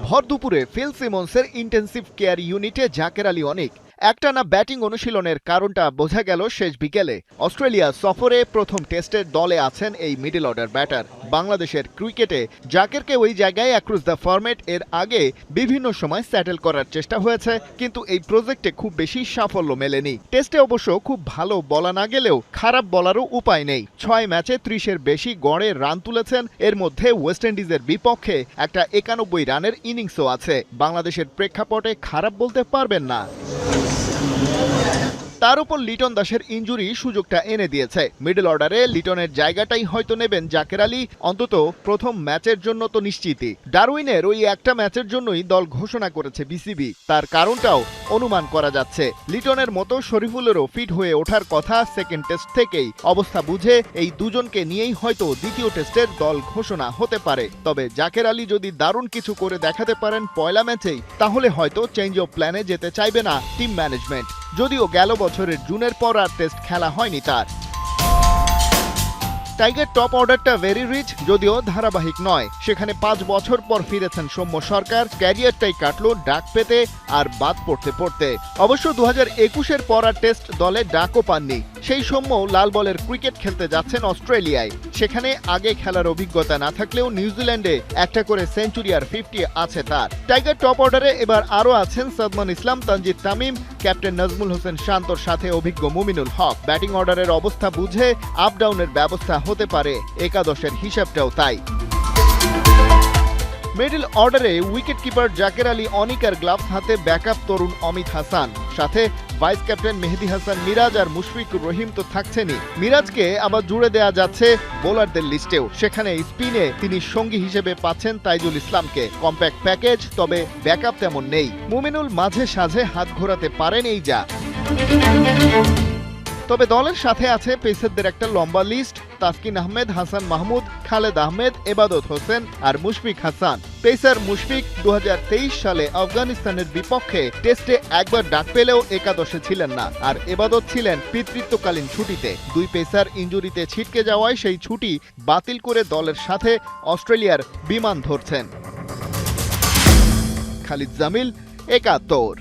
ভর দুপুরে feel সিমন্সের intensive care ইউনিটে জাকের আলী অনিক একটানা ব্যাটিং অনুশীলনের কারণটা বোঝা গেল শেষ বিকেলে। অস্ট্রেলিয়া সফরে প্রথম টেস্টের দলে আছেন এই মিডল অর্ডার ব্যাটার। বাংলাদেশের ক্রিকেটে জাকেরকে ওই জায়গায় অ্যাক্রস দ্য ফরম্যাট এর আগে বিভিন্ন সময় স্যাটেল করার চেষ্টা হয়েছে, কিন্তু এই প্রজেক্টে খুব বেশি সাফল্য মেলেনি। টেস্টে অবশ্য খুব ভালো বলা না গেলেও খারাপ বলারও উপায় নেই। 6 ম্যাচে 30-এর বেশি গড়ে রান তুলেছেন, এর মধ্যে ওয়েস্ট ইন্ডিজের বিপক্ষে একটা 91 রানের ইনিংসও আছে। বাংলাদেশের প্রেক্ষাপটে খারাপ বলতে পারবেন না। তার উপর লিটন দাসের ইনজুরি সুযোগটা এনে দিয়েছে। মিডল অর্ডারে লিটনের জায়গাটাই হয়তো নেবেন জাকের আলী, অন্তত প্রথম ম্যাচের জন্য তো নিশ্চিতই। ডারউইনের ওই একটা ম্যাচের জন্যই দল ঘোষণা করেছে বিসিবি। তার কারণটাও অনুমান করা যাচ্ছে। লিটনের মতো শরীফুলেরও ফিট হয়ে ওঠার কথা সেকেন্ড টেস্ট থেকেই। অবস্থা বুঝে এই দুজনকে নিয়েই হয়তো দ্বিতীয় টেস্টের দল ঘোষণা হতে পারে। তবে জাকের আলী যদি দারুণ কিছু করে দেখাতে পারেন পয়লা ম্যাচেই, তাহলে হয়তো চেঞ্জ অফ প্ল্যানে যেতে চাইবে না টিম ম্যানেজমেন্ট। যদিও গেল বছরের জুনের পর আর টেস্ট খেলা হয়নি তার। টাইগার টপ অর্ডারটা ভেরি রিচ, যদিও ধারাবাহিক নয়। সেখানে 5 বছর পর ফিরেছেন সৌম্য সরকার। ক্যারিয়ারটাই কাটলো ডাক পেতে আর বাদ পড়তে পড়তে। অবশ্য 2021-এর পর আর টেস্ট দলে ডাকও পাননি। সেই সৌম্য লাল বলের ক্রিকেট খেলতে যাচ্ছেন অস্ট্রেলিয়ায়। সেখানে আগে খেলার অভিজ্ঞতা না থাকলেও নিউজিল্যান্ডে একটা করে সেঞ্চুরি আর 50 আছে তার। টাইগার টপ অর্ডারে এবার আরও আছেন সাদমান ইসলাম, তানজিদ তামিম, ক্যাপ্টেন নাজমুল হোসেন শান্তর সাথে অভিজ্ঞ মুমিনুল হক। ব্যাটিং অর্ডারের অবস্থা বুঝে আপ ডাউনের ব্যবস্থা হতে পারে, একাদশের হিসাবটাও তাই। মিডল অর্ডারে উইকেট কিপার জাকের আলী অনিক আর গ্লাভস হাতে ব্যাকআপ তরুণ অমিত হাসান, সাথে ভাইস ক্যাপ্টেন মেহেদী হাসান মিরাজ আর মুশফিকুর রহিম তো থাকছেনই। মিরাজকে আবার জুড়ে দেয়া যাচ্ছে বোলারদের লিস্টেও। সেখানে স্পিনে তিনি সঙ্গী হিসেবে পাচ্ছেন তাইজুল ইসলামকে। কম্প্যাক্ট প্যাকেজ, তবে ব্যাকআপ তেমন নেই। মুমিনুল মাঝে সাঝে হাত ঘোরাতে পারেন এই যা। তবে দলের সাথে আছে পেসারদের একটা লম্বা লিস্ট। তাসকিন আহমেদ, হাসান মাহমুদ, খালেদ আহমেদ, এবাদত হোসেন আর মুশফিক হাসান। পেসার মুশফিক 2023 সালে আফগানিস্তানের বিপক্ষে টেস্টে একবার ডাক পেলেও একাদশে ছিলেন না, আর এবাদত ছিলেন পিতৃত্বকালীন ছুটিতে। দুই পেসার ইনজুরিতে ছিটকে যাওয়ায় সেই ছুটি বাতিল করে দলের সাথে অস্ট্রেলিয়ার বিমান ধরছেন। খালিদ জামিল, 71।